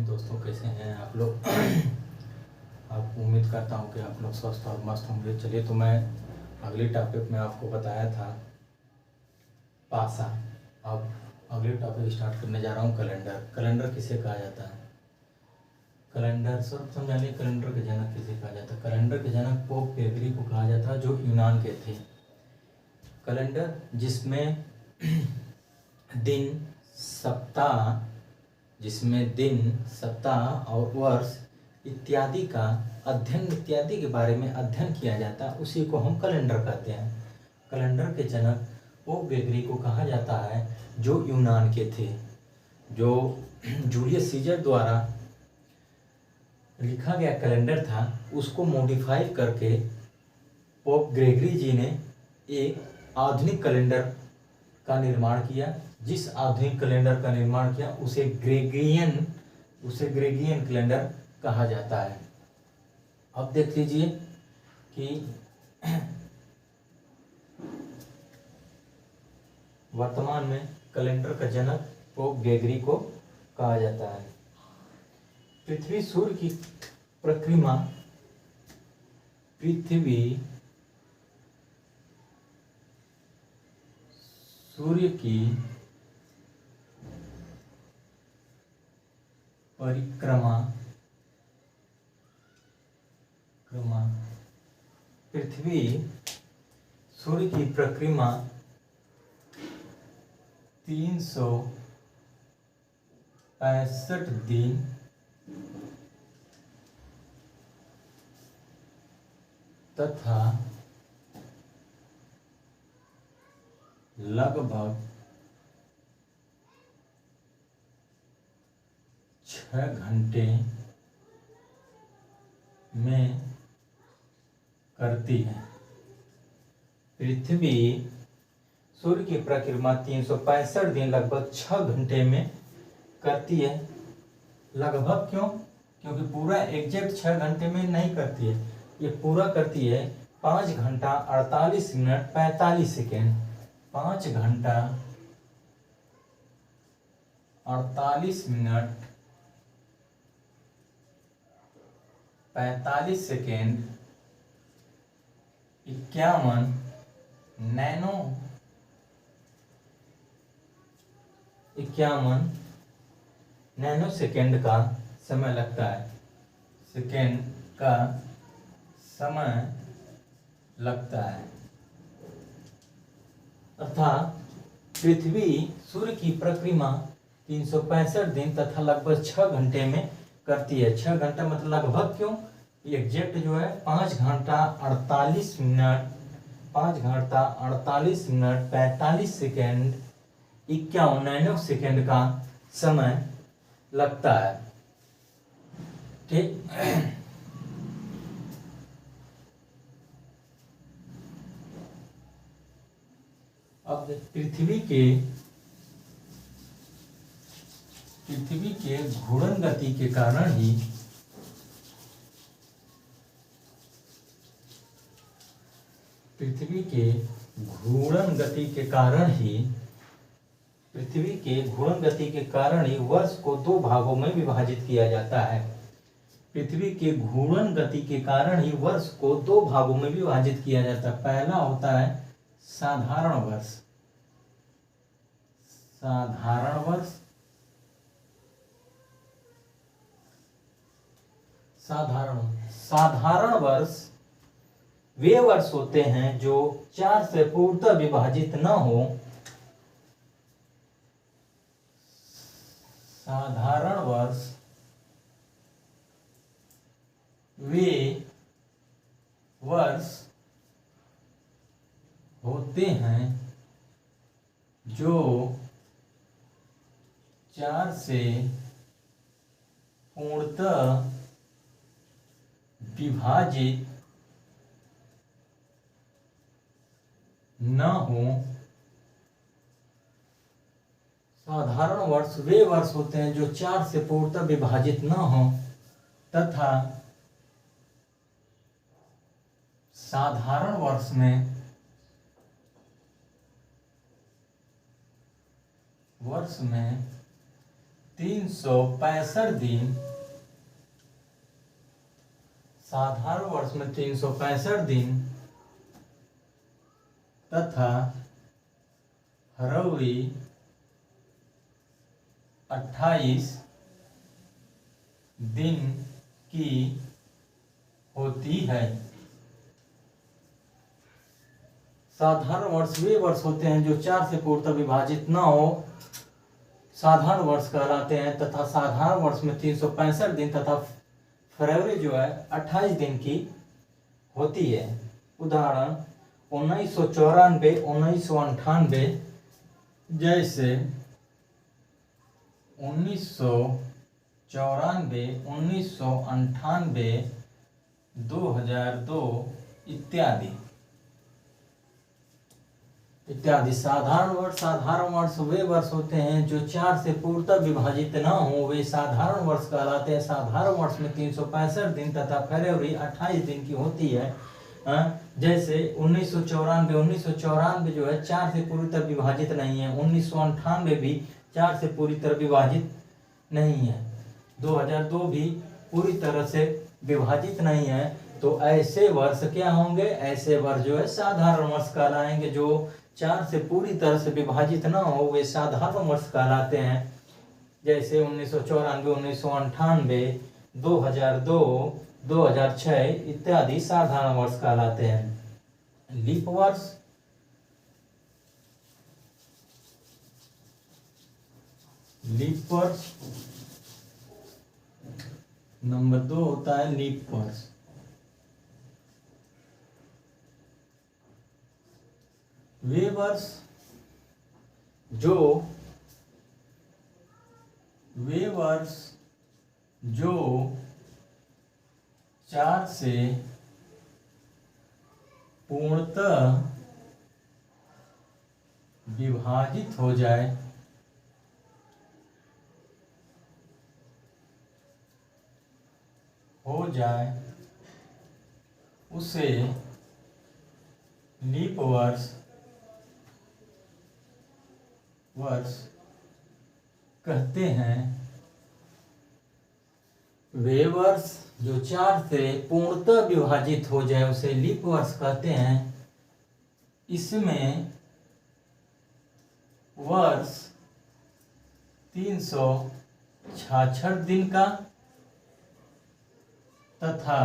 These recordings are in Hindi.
मॉर्निंग दोस्तों, कैसे हैं आप लोग। आप उम्मीद करता हूं कि आप लोग स्वस्थ और मस्त होंगे। चलिए, तो मैं अगली टॉपिक में आपको बताया था पासा। अब अगली टॉपिक स्टार्ट करने जा रहा हूं कैलेंडर। कैलेंडर किसे कहा जाता है? कैलेंडर सर्वप्रथम जानिए, कैलेंडर के जनक किसे कहा जाता है? कैलेंडर के जनक पोप ग्रेगरी को कहा जाता है, जो यूनान के थे। कैलेंडर जिसमें दिन, सप्ताह और वर्ष इत्यादि के बारे में अध्ययन किया जाता है, उसी को हम कैलेंडर कहते हैं। कैलेंडर के जनक पोप ग्रेगरी को कहा जाता है, जो यूनान के थे। जो जूलियस सीजर द्वारा लिखा गया कैलेंडर था, उसको मॉडिफाई करके पोप ग्रेगरी जी ने एक आधुनिक कैलेंडर का निर्माण किया। जिस आधुनिक कैलेंडर का निर्माण किया उसे ग्रेगरियन कैलेंडर कहा जाता है। अब देख लीजिए कि वर्तमान में कैलेंडर का जनक पोप ग्रेगरी को कहा जाता है। पृथ्वी सूर्य की परिक्रमा सूर्य की परिक्रमा पृथ्वी सूर्य की परिक्रमा 365 दिन तथा लगभग 6 घंटे में करती है। पृथ्वी सूर्य की परिक्रमा 365 दिन लगभग 6 घंटे में करती है। लगभग क्यों? क्योंकि पूरा एग्जैक्ट 6 घंटे में नहीं करती है, ये पूरा करती है 5 घंटा 48 मिनट 45 सेकेंड। 5 घंटा 48 मिनट 45 सेकेंड 51 नैनो सेकेंड का समय लगता है। अर्थात पृथ्वी सूर्य की परिक्रमा 365 दिन तथा लगभग 6 घंटे में करती है। 6 घंटा मतलब लगभग क्यों? एग्जैक्ट जो है 5 घंटा 48 मिनट 45 सेकेंड 51 नैनो सेकेंड का समय लगता है। ठीक। अब पृथ्वी के घूर्णन गति के कारण ही पृथ्वी के घूर्णन गति के कारण ही वर्ष को 2 भागों में विभाजित किया जाता है। पृथ्वी के घूर्णन गति के कारण ही वर्ष को 2 भागों में विभाजित किया जाता है। पहला होता है साधारण वर्ष वे वर्ष होते हैं जो 4 से पूर्णतः विभाजित न हो। साधारण वर्ष वे वर्ष होते हैं जो 4 से पूर्णतः विभाजित न हो। साधारण वर्ष वे वर्ष होते हैं जो 4 से पूर्णतः विभाजित न हो तथा साधारण वर्ष में 365 दिन, साधारण वर्ष में 365 दिन तथा फरवरी 28 दिन की होती है। साधारण वर्ष वे वर्ष होते हैं जो 4 से पूर्णतः विभाजित न हो, साधारण वर्ष कहलाते हैं, तथा साधारण वर्ष में 365 दिन तथा फरवरी जो है 28 दिन की होती है। उदाहरण 1994, 1998, जैसे 1994, 1998, 2002 इत्यादि इत्यादि। साधारण वर्ष वे वर्ष होते हैं जो 4 से पूर्णतः विभाजित न हो, वे साधारण वर्ष कहलाते हैं। साधारण वर्ष में 365 दिन तथा फरवरी 28 दिन की होती है। जैसे 1994 जो है 4 से पूरी तरह विभाजित नहीं है, 1998 भी 4 से पूरी तरह विभाजित नहीं है, 2002 भी पूरी तरह से विभाजित नहीं है। तो ऐसे वर्ष क्या होंगे? ऐसे वर्ष जो है साधारण वर्ष कहलाएंगे। जो 4 से पूरी तरह से विभाजित ना हो वे साधारण वर्ष कहलाते हैं। जैसे 1994, 1998, 2002, 2006 इत्यादि साधारण वर्ष कहलाते हैं। लीप वर्ष, लीप वर्ष नंबर 2 होता है लीप वर्ष। वे वर्ष जो 4 से पूर्णतः विभाजित हो जाए, उसे लीप वर्ष कहते हैं। वे वर्ष जो 4 से पूर्णतः विभाजित हो जाए उसे लीप वर्ष कहते हैं। इसमें वर्ष 366 दिन का तथा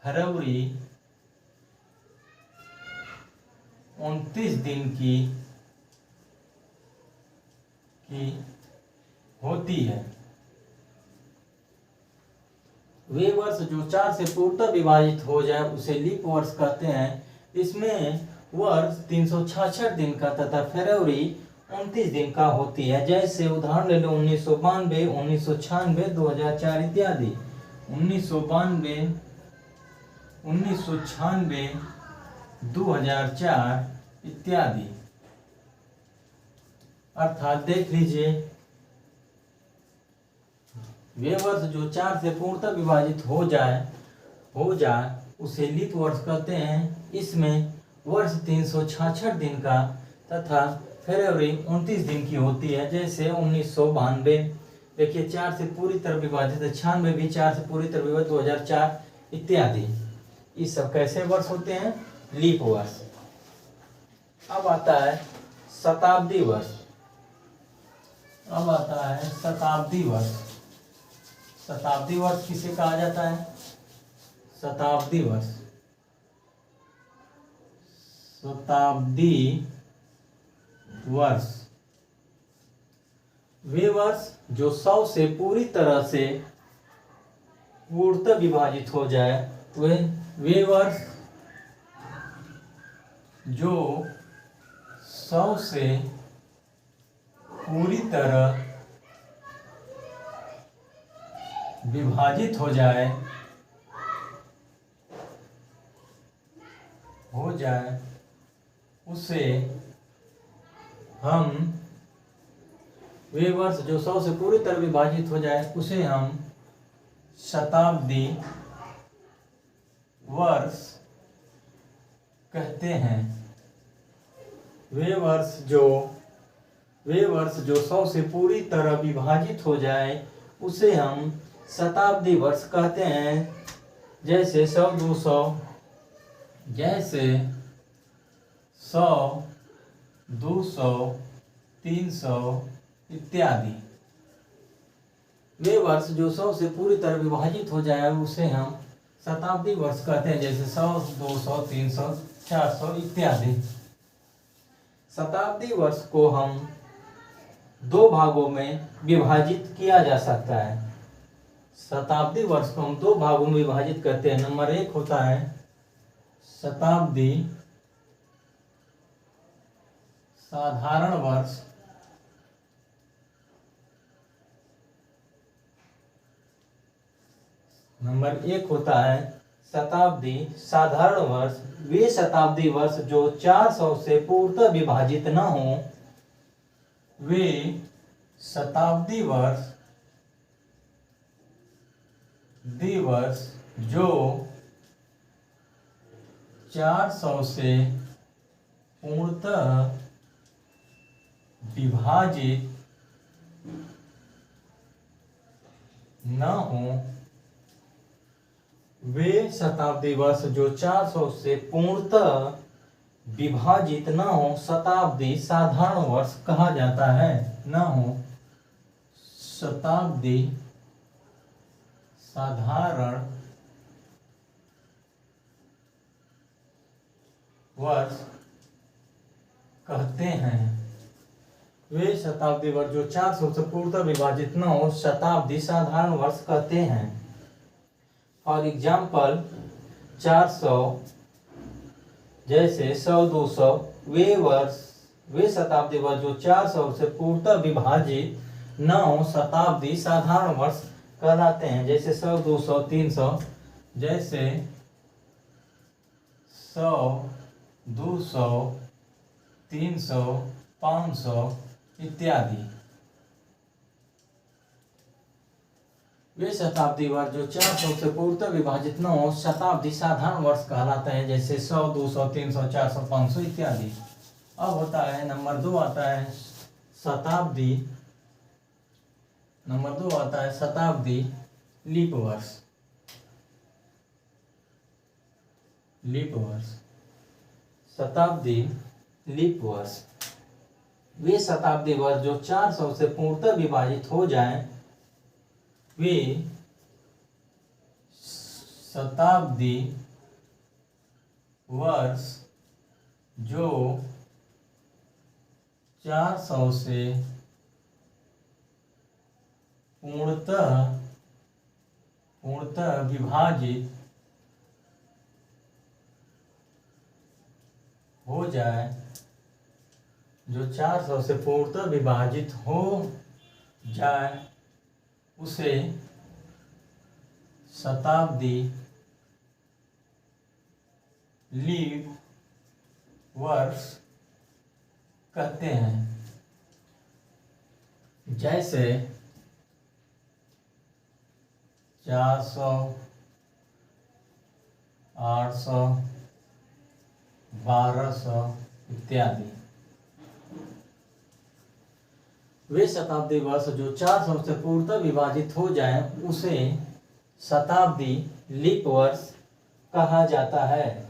फरवरी 29 दिन की होती है। वे वर्ष जो 4 से पूर्णतः विभाजित हो जाए उसे लीप वर्ष कहते हैं। इसमें वर्ष 366 दिन का तथा फरवरी 29 दिन का होती है। जैसे उदाहरण ले लो 1992, 1996, 2004 इत्यादि। 1992, 1996, 2004 इत्यादि। अर्थात देख लीजिए, वे वर्ष जो 4 से पूर्णतः विभाजित हो जाए उसे लीप वर्ष कहते हैं। इसमें वर्ष 366 दिन का तथा फरवरी 29 दिन की होती है। जैसे 1992 देखिए 4 से पूरी तरह विभाजित है, 96 भी 4 से पूरी तरह विभाजित, 2004 इत्यादि। ये सब कैसे वर्ष होते हैं? लीप वर्ष। अब आता है शताब्दी वर्ष। शताब्दी वर्ष। शताब्दी वर्ष किसे कहा जाता है? शताब्दी वर्ष वे वर्ष जो 100 से पूरी तरह से पूर्णतः विभाजित हो जाए, वे वर्ष जो 100 से पूरी तरह विभाजित हो जाए उसे हम वे वर्ष जो 100 से पूरी तरह विभाजित हो जाए उसे हम शताब्दी वर्ष कहते हैं। वे वर्ष जो वे वर्ष जो 100 से पूरी तरह विभाजित हो जाए उसे हम शताब्दी वर्ष कहते हैं। जैसे 100, 200, जैसे 100, 200, 300 इत्यादि। वे वर्ष जो 100 से पूरी तरह विभाजित हो जाए उसे हम शताब्दी वर्ष कहते हैं। जैसे 100, 200, 300, 400 इत्यादि। शताब्दी वर्ष को हम दो भागों में विभाजित किया जा सकता है। शताब्दी वर्ष को हम दो भागों में विभाजित करते हैं। नंबर 1 होता है शताब्दी साधारण वर्ष, नंबर 1 होता है शताब्दी साधारण वर्ष। वे शताब्दी वर्ष जो 400 से पूर्णतः विभाजित न हो, वे शताब्दी वर्ष दिवस जो 400 से पूर्णतः विभाजित न हो, वे शताब्दी वर्ष जो 400 से पूर्णतः विभाजित न हो शताब्दी साधारण वर्ष कहा जाता है। न हो शताब्दी साधारण वर्ष कहते हैं। वे शताब्दी वर्ष जो 400 से पूर्णतः विभाजित न हो शताब्दी साधारण वर्ष कहते हैं। फॉर एग्जाम्पल 400, जैसे 100, 200 वे शताब्दी वर्ष जो 400 से पूर्णतः विभाजित न हो शताब्दी साधारण वर्ष कहलाते हैं। जैसे 100, 200, 300, जैसे 100, 200, 300, 500 इत्यादि। वे शताब्दी वर्ष जो 400 से पूर्णतः विभाजित न हो शताब्दी साधारण वर्ष कहलाते हैं। जैसे 100, 200, 300, 400, 500 इत्यादि। अब होता है नंबर 2 आता है शताब्दी, नंबर 2 आता है शताब्दी लीप वर्ष। लीप वर्ष, शताब्दी लीप वर्ष। वे शताब्दी वर्ष जो 400 से पूर्णतः विभाजित हो जाएं, वे शताब्दी वर्ष जो 400 से पूर्णतः विभाजित हो जाए, जो 400 से पूर्णतः विभाजित हो जाए उसे शताब्दी लीप वर्ष कहते हैं। जैसे 400, 800, 1200 इत्यादि। वे शताब्दी वर्ष जो 400 से पूर्णतः विभाजित हो जाए उसे शताब्दी लीप वर्ष कहा जाता है।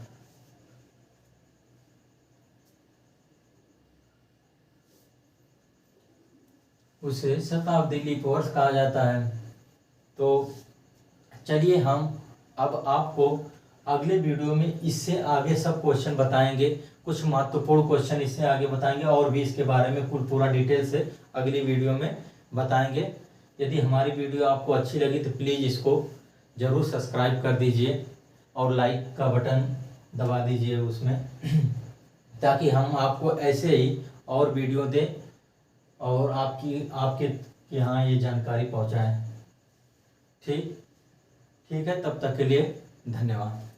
उसे शताब्दी लीप वर्ष कहा जाता है। तो चलिए हम अब आपको अगले वीडियो में इससे आगे सब क्वेश्चन बताएंगे। कुछ महत्वपूर्ण क्वेश्चन इससे आगे बताएंगे और भी इसके बारे में पूरा डिटेल से अगली वीडियो में बताएंगे। यदि हमारी वीडियो आपको अच्छी लगी तो प्लीज़ इसको ज़रूर सब्सक्राइब कर दीजिए और लाइक का बटन दबा दीजिए उसमें ताकि हम आपको ऐसे ही और वीडियो दें और आपके यहाँ ये जानकारी पहुँचाएँ। ठीक है, तब तक के लिए धन्यवाद।